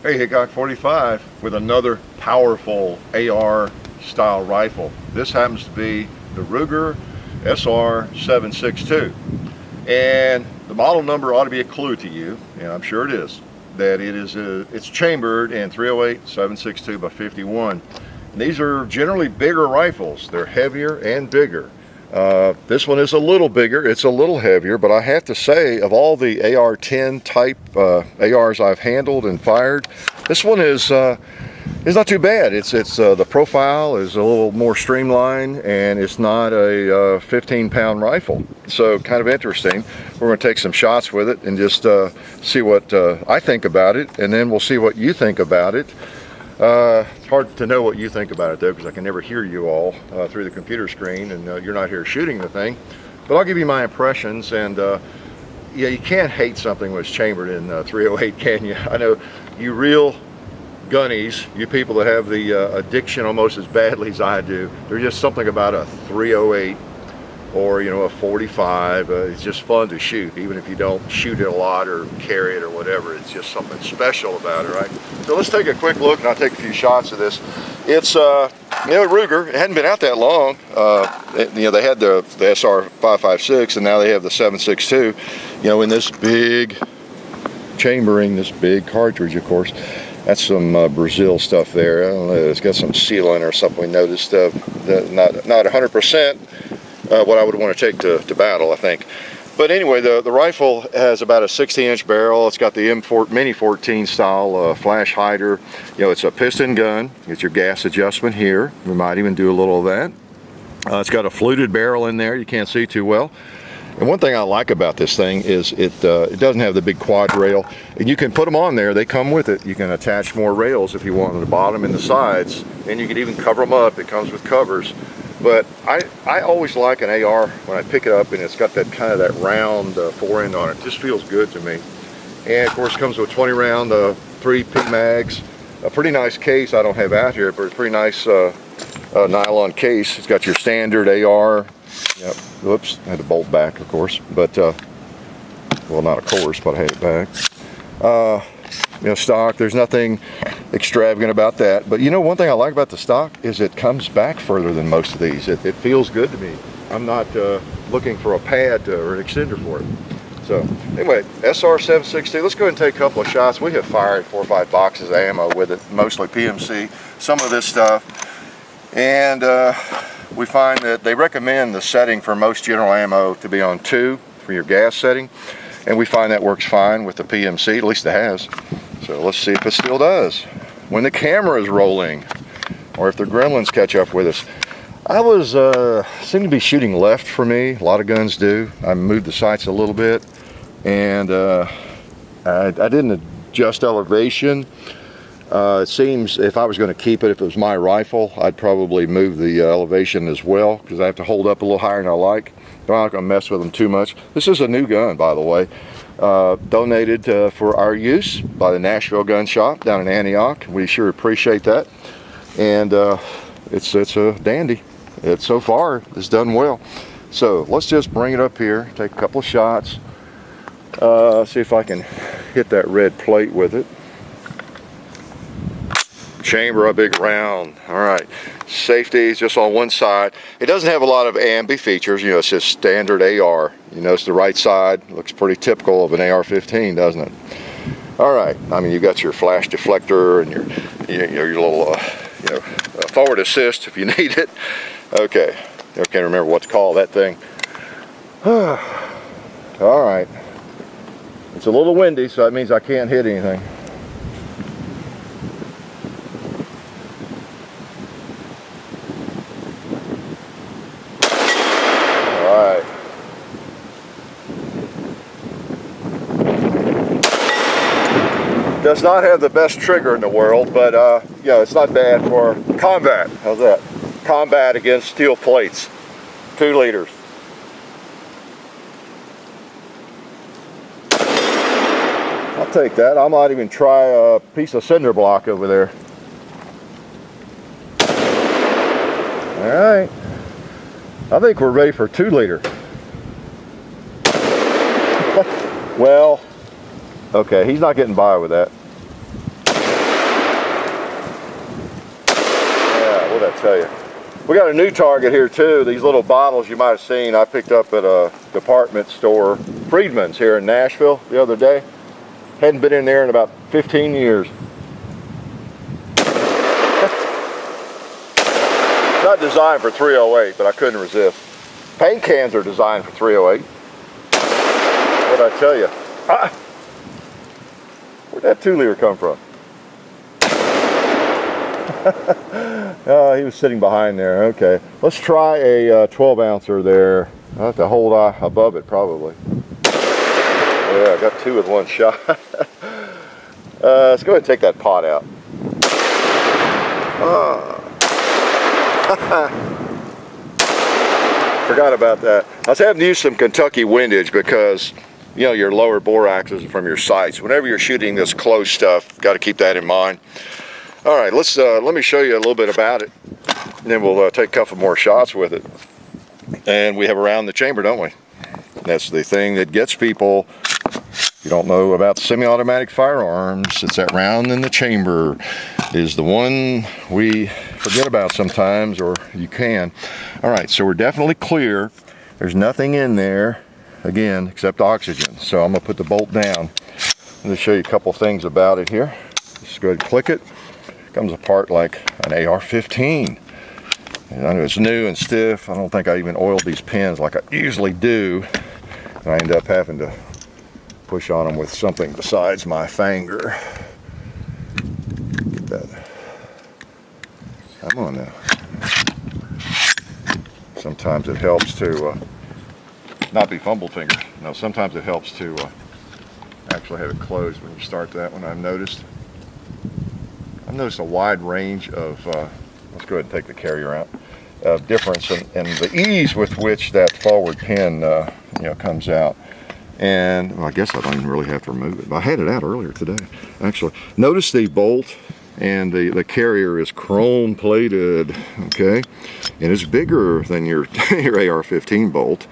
Hey, Hickok 45 with another powerful AR style rifle. This happens to be the Ruger SR762, and the model number ought to be a clue to you, and I'm sure it is, that it's chambered in 308 762 by 51. And these are generally bigger rifles. They're heavier and bigger. This one is a little bigger, it's a little heavier, but I have to say, of all the AR-10 type ARs I've handled and fired, this one is not too bad. The profile is a little more streamlined, and it's not a 15-pound rifle. So kind of interesting. We're going to take some shots with it and just see what I think about it, and then we'll see what you think about it. It's hard to know what you think about it though, because I can never hear you all through the computer screen, and you're not here shooting the thing. But I'll give you my impressions, and yeah, you can't hate something when it's chambered in 308, can you? I know you real gunnies, you people that have the addiction almost as badly as I do, there's just something about a 308 or, you know, a 45. It's just fun to shoot, even if you don't shoot it a lot or carry it or whatever. It's just something special about it, right? So let's take a quick look, and I'll take a few shots of this. It's you know, Ruger. It hadn't been out that long. You know, they had the SR556, and now they have the 762. You know, in this big chambering, this big cartridge, of course. That's some Brazil stuff there. I don't know, it's got some sealant or something we noticed. Not 100%. What I would want to take to battle, I think. But anyway, the rifle has about a 16-inch barrel. It's got the Mini 14 style flash hider. You know, it's a piston gun. It's your gas adjustment here. We might even do a little of that. It's got a fluted barrel in there. You can't see too well. And one thing I like about this thing is it doesn't have the big quad rail, and you can put them on there. They come with it. You can attach more rails if you want on the bottom and the sides, and you can even cover them up. It comes with covers. But I always like an AR when I pick it up and it's got that kind of that round forend on it. It just feels good to me. And of course it comes with 20 round 3P mags. A pretty nice case I don't have out here, but it's a pretty nice nylon case. It's got your standard AR. Yep. Whoops, I had to bolt back, of course. But well, not of course, but I had it back. You know, stock, there's nothing extravagant about that. But you know, one thing I like about the stock is it comes back further than most of these. It feels good to me. I'm not looking for a pad or an extender for it. So anyway, SR762, let's go ahead and take a couple of shots. We have fired 4 or 5 boxes of ammo with it, mostly PMC, some of this stuff. And we find that they recommend the setting for most general ammo to be on 2 for your gas setting. And we find that works fine with the PMC, at least it has. So let's see if it still does when the camera is rolling, or if the gremlins catch up with us. I was seemed to be shooting left for me. A lot of guns do. I moved the sights a little bit, and I didn't adjust elevation. It seems if I was going to keep it, if it was my rifle, I'd probably move the elevation as well, because I have to hold up a little higher than I like. I'm not going to mess with them too much. This is a new gun, by the way. Donated for our use by the Nashville Gun Shop down in Antioch. We sure appreciate that. And it's a dandy. So far, it's done well. So let's just bring it up here, take a couple of shots. See if I can hit that red plate with it. Chamber a big round. All right, safety is just on one side. It doesn't have a lot of ambi features. You know, it's just standard AR. You notice the right side looks pretty typical of an AR-15, doesn't it? All right, I mean, you got your flash deflector and your little you know, forward assist if you need it. Okay, I can't remember what to call that thing. All right, it's a little windy, so that means I can't hit anything. Does not have the best trigger in the world, but you know, it's not bad for combat. How's that? Combat against steel plates. 2 liters. I'll take that. I might even try a piece of cinder block over there. All right. I think we're ready for 2 liter. Well, okay, he's not getting by with that. tell you. We got a new target here too. These little bottles you might have seen I picked up at a department store, Friedman's here in Nashville the other day. Hadn't been in there in about 15 years. Not designed for 308, but I couldn't resist. Paint cans are designed for 308. What'd I tell you? Where'd that 2-liter come from? Oh, he was sitting behind there. Okay, let's try a 12-ouncer there. I'll have to hold above it probably. Yeah, I got 2 with one shot. Let's go ahead and take that pot out. Forgot about that. I was having to use some Kentucky windage because, you know, your lower bore axis is from your sights. Whenever you're shooting this close stuff, got to keep that in mind. All right, let me show you a little bit about it, and then we'll take a couple more shots with it. And we have a round in the chamber, don't we? That's the thing that gets people. You don't know about semi-automatic firearms. It's that round in the chamber is the one we forget about sometimes, or you can. All right, so we're definitely clear. There's nothing in there, again, except oxygen. So I'm gonna put the bolt down. I'm gonna show you a couple things about it here. Just go ahead and click it. Comes apart like an AR-15. And I know it's new and stiff. I don't think I even oiled these pins like I usually do. And I end up having to push on them with something besides my finger. Get that. Come on now. Sometimes it helps to not be fumble fingers. No, sometimes it helps to actually have it closed when you start that one. I've noticed a wide range of, let's go ahead and take the carrier out, difference in the ease with which that forward pin you know, comes out. And well, I guess I don't even really have to remove it. I had it out earlier today, actually. Notice the bolt and the carrier is chrome plated, okay? And it's bigger than your, your AR-15 bolt.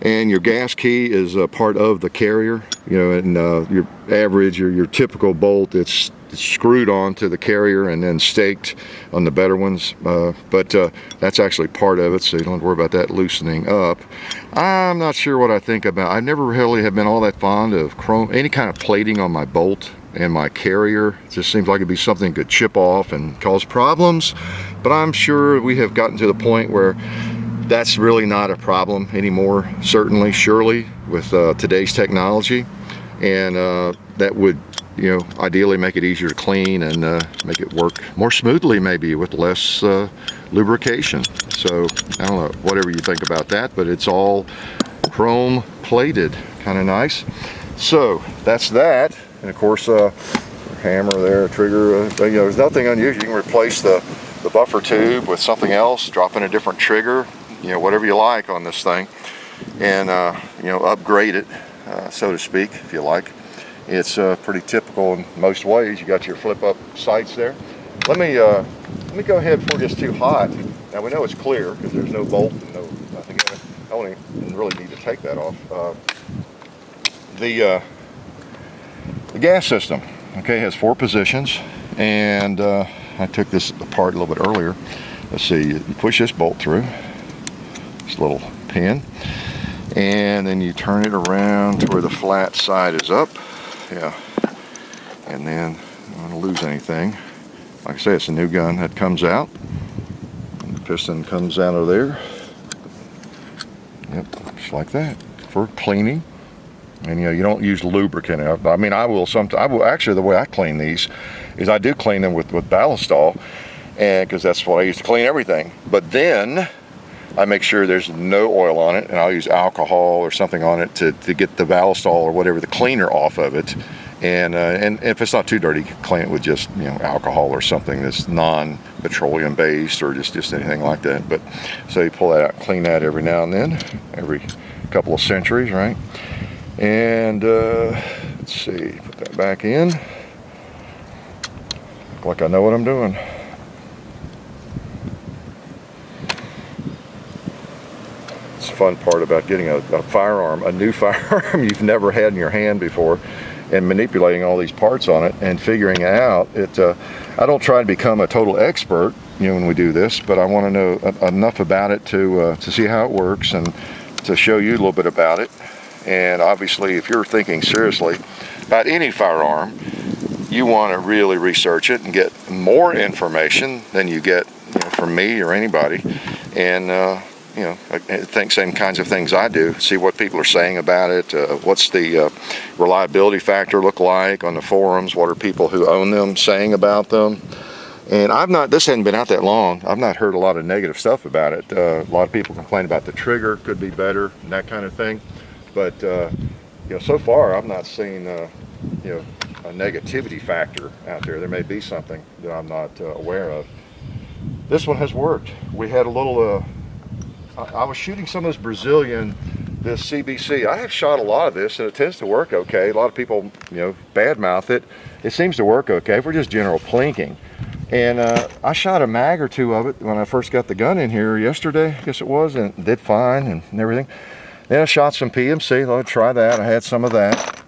And your gas key is a part of the carrier, you know, and your average or your typical bolt, it's screwed onto the carrier and then staked on the better ones, but that's actually part of it, so you don't have to worry about that loosening up. I'm not sure what I think about. I never really have been all that fond of chrome, any kind of plating on my bolt and my carrier. It just seems like it'd be something that could chip off and cause problems, but I'm sure we have gotten to the point where that's really not a problem anymore, surely, with today's technology, and that would, you know, ideally make it easier to clean and make it work more smoothly, maybe with less lubrication. So I don't know, whatever you think about that, but it's all chrome plated, kind of nice. So that's that, and of course hammer there, trigger, you know, there's nothing unusual. You can replace the buffer tube with something else, drop in a different trigger, you know, whatever you like on this thing, and you know, upgrade it, so to speak, if you like. It's pretty typical in most ways. You got your flip up sights there. Let me go ahead before it gets too hot. Now we know it's clear because there's no bolt and nothing in it. I don't even really need to take that off. The gas system, okay, has 4 positions, and I took this apart a little bit earlier. Let's see, you push this bolt through, this little pin, and then you turn it around to where the flat side is up. Yeah, and then I don't want to lose anything. Like I say, it's a new gun that comes out. And the piston comes out of there. Yep, just like that for cleaning. And you know, you don't use lubricant. I mean, I will actually, the way I clean these is I do clean them with Ballistol, and because that's what I use to clean everything. But then I make sure there's no oil on it, and I'll use alcohol or something on it to get the Ballistol or whatever, the cleaner off of it. And if it's not too dirty, clean it with just, you know, alcohol or something that's non-petroleum based, or just anything like that. But so you pull that out, clean that every now and then, every couple of centuries, right? And let's see, put that back in. Look like I know what I'm doing. It's the fun part about getting a firearm, a new firearm you've never had in your hand before, and manipulating all these parts on it and figuring out it. I don't try to become a total expert when we do this, but I want to know enough about it to see how it works and to show you a little bit about it. And obviously, if you're thinking seriously about any firearm, you want to really research it and get more information than you get from me or anybody. And I think same kinds of things I do. See what people are saying about it. What's the reliability factor look like on the forums? What are people who own them saying about them? And this hadn't been out that long. I've not heard a lot of negative stuff about it. A lot of people complain about the trigger could be better and that kind of thing. But so far I've not seen a negativity factor out there. There may be something that I'm not aware of. This one has worked. We had a little. I was shooting some of this Brazilian, this CBC. I have shot a lot of this, and it tends to work okay. A lot of people, badmouth it. It seems to work okay if we're just general plinking. And I shot a mag or two of it when I first got the gun in here yesterday, I guess it was, and it did fine and everything. Then I shot some PMC. I'll try that. I had some of that.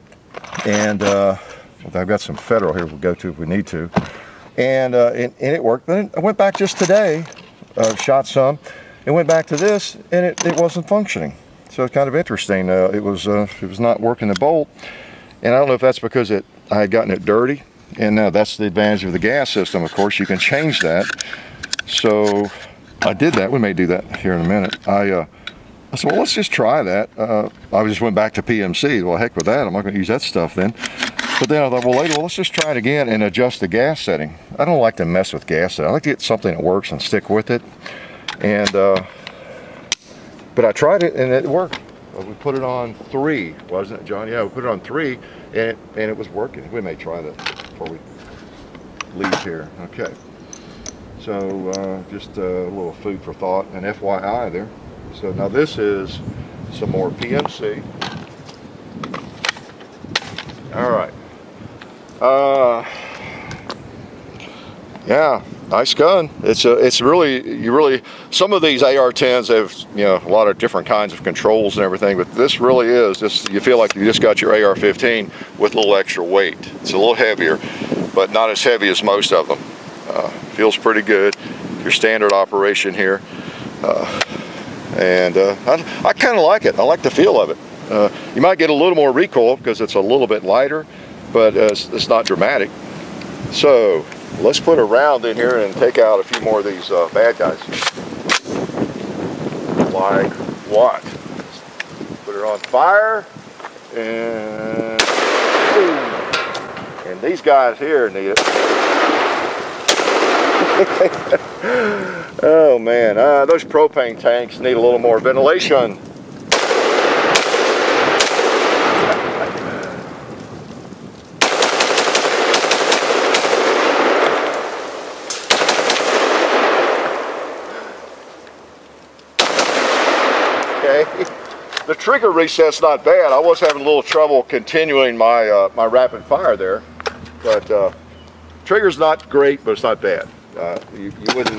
And I've got some Federal here we'll go to if we need to. And it worked. Then I went back just today, shot some, and went back to this, and it wasn't functioning. So it's kind of interesting. It was not working the bolt. And I don't know if that's because I had gotten it dirty. And that's the advantage of the gas system. Of course, you can change that. So I did that. We may do that here in a minute. I said, well, let's just try that. I just went back to PMC. Well, heck with that. I'm not going to use that stuff then. But then I thought, well, later, let's just try it again and adjust the gas setting. I don't like to mess with gas setting. I like to get something that works and stick with it. And but I tried it and it worked. We put it on 3, wasn't it, John? Yeah, we put it on 3 and it was working. We may try that before we leave here. Okay. So just a little food for thought and FYI there. So now this is some more PMC. All right. Yeah, nice gun. It's really some of these AR-10s have a lot of different kinds of controls and everything, but this really is you feel like you just got your AR-15 with a little extra weight. It's a little heavier, but not as heavy as most of them. Feels pretty good. Your standard operation here, and I kind of like it. I like the feel of it. You might get a little more recoil because it's a little bit lighter, but it's not dramatic. So let's put a round in here and take out a few more of these bad guys. Like what? Put it on fire, and boom. And these guys here need it. Oh man, those propane tanks need a little more ventilation. The trigger reset's not bad. I was having a little trouble continuing my my rapid fire there, but trigger's not great, but it's not bad. You wouldn't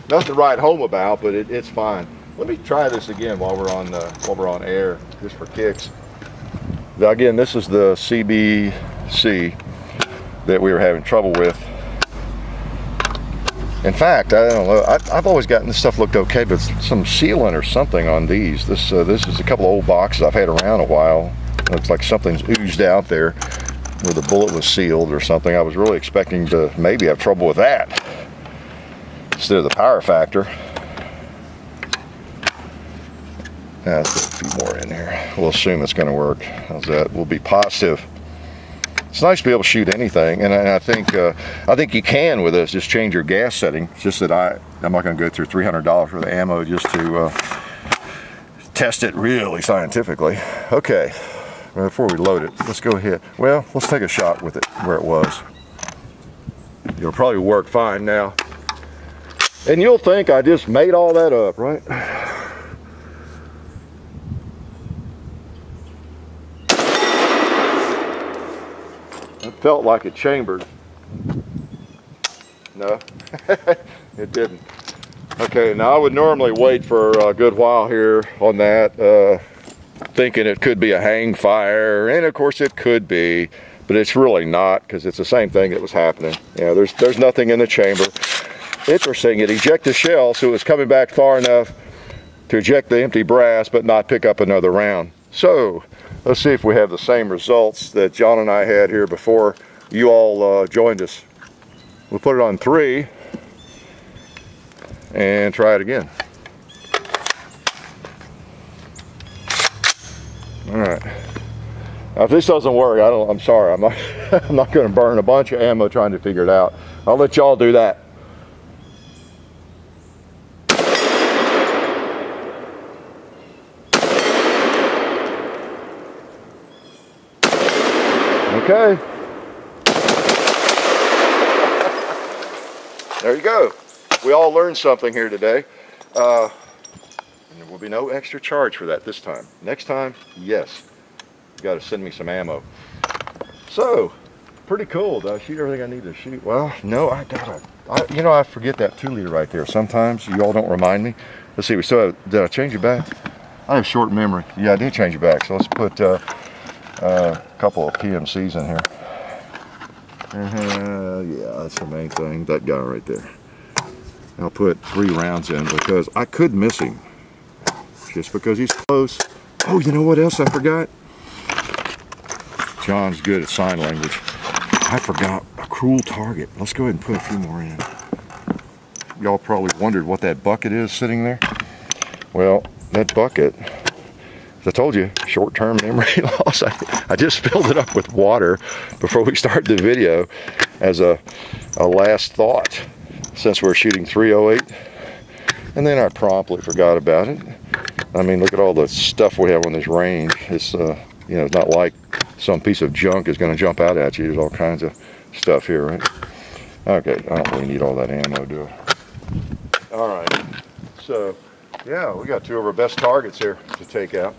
nothing to write home about, but it's fine. Let me try this again while we're on air, just for kicks. Now, again, this is the CBC that we were having trouble with. In fact, I don't know. I've always gotten this stuff looked okay, but some sealant or something on these. This is a couple of old boxes I've had around a while. It looks like something's oozed out there where the bullet was sealed or something. I was really expecting to maybe have trouble with that instead of the power factor. Let's put a few more in here. We'll assume it's going to work. How's that? We'll be positive. It's nice to be able to shoot anything, and I think you can with this. Just change your gas setting. It's just that I'm not going to go through $300 worth of ammo just to test it really scientifically. Okay, before we load it, let's go ahead. Well, let's take a shot with it where it was. It'll probably work fine now. And you'll think I just made all that up, right? It felt like it chambered. No, it didn't. Okay, now I would normally wait for a good while here on that, thinking it could be a hang fire, and of course it could be, but it's really not, because it's the same thing that was happening. Yeah, there's nothing in the chamber. interesting. It ejected the shell, so it was coming back far enough to eject the empty brass, but not pick up another round. So let's see if we have the same results that John and I had here before you all joined us. We'll put it on 3 and try it again. All right. Now, if this doesn't work, I'm sorry. I'm not going to burn a bunch of ammo trying to figure it out. I'll let y'all do that. Okay. There you go. We all learned something here today. And there will be no extra charge for that this time. Next time, yes. You got to send me some ammo. So, pretty cool. Did I shoot everything I need to shoot? Well, no, you know, I forget that 2-liter right there. Sometimes you all don't remind me. Let's see, we still have, did I change it back? I have short memory. Yeah, I did change it back. So let's put a couple of PMCs in here. Yeah, that's the main thing. That guy right there. I'll put 3 rounds in because I could miss him. Just because he's close. Oh, you know what else I forgot? John's good at sign language. I forgot a cruel target. Let's go ahead and put a few more in. Y'all probably wondered what that bucket is sitting there. Well, that bucket, as I told you, short-term memory loss. I just filled it up with water before we started the video as a last thought, since we're shooting 308. And then I promptly forgot about it. I mean, look at all the stuff we have on this range. It's, you know, it's not like some piece of junk is going to jump out at you. There's all kinds of stuff here, right? Okay, I don't really need all that ammo, do I? All right. So, yeah, we got 2 of our best targets here to take out.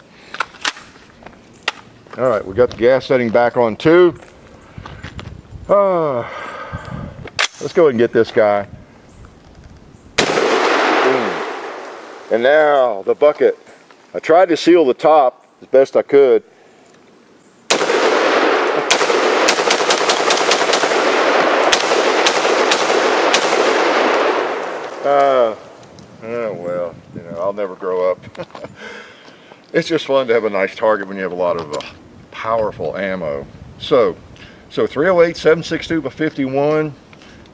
All right, we got the gas setting back on 2. Let's go ahead and get this guy. And now the bucket. I tried to seal the top as best I could. Oh well, you know, I'll never grow up. It's just fun to have a nice target when you have a lot of powerful ammo. So 308 762 by 51.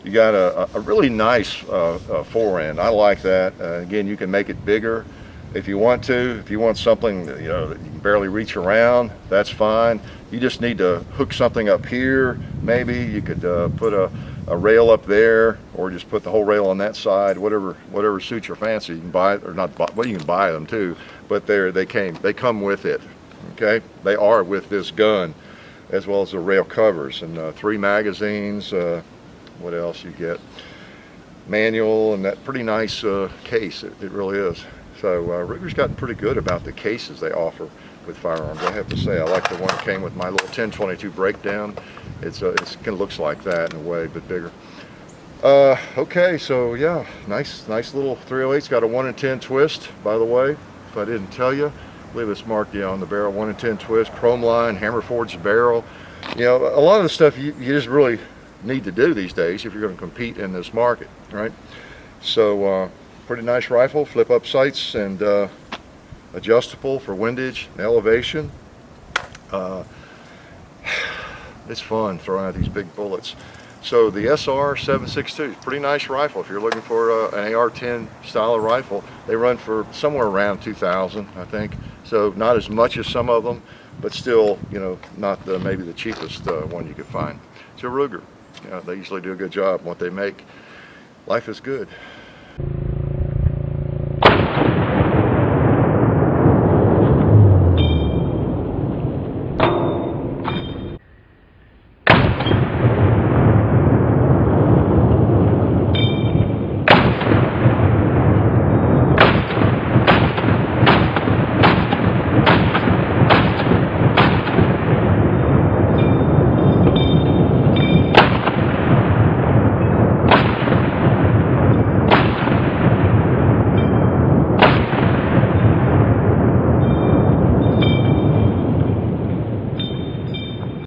You got a really nice forend. I like that. Again, you can make it bigger if you want to. If you want something that, you know, that you can barely reach around, that's fine. You just need to hook something up here. Maybe you could put a rail up there, or just put the whole rail on that side. Whatever suits your fancy. You can buy it, or not buy. Well, you can buy them too, but they come with it. Okay, they are with this gun, as well as the rail covers and 3 magazines. What else you get? Manual and that pretty nice case. It really is. So Ruger's gotten pretty good about the cases they offer with firearms. I have to say, I like the one that came with my little 1022 breakdown. It kind of looks like that in a way, but bigger. Okay, so yeah, nice little 308's got a 1 in 10 twist, by the way. If I didn't tell you, I believe it's marked, yeah, on the barrel, 1 in 10 twist, chrome line, hammer forged barrel. You know, a lot of the stuff you just really need to do these days if you're going to compete in this market, right? So pretty nice rifle, flip up sights, and adjustable for windage and elevation. It's fun throwing out these big bullets. So the SR762 is a pretty nice rifle if you're looking for an AR-10 style of rifle. They run for somewhere around 2,000, I think. So not as much as some of them, but still, you know, not maybe the cheapest one you could find. So Ruger. They usually do a good job in what they make. Life is good.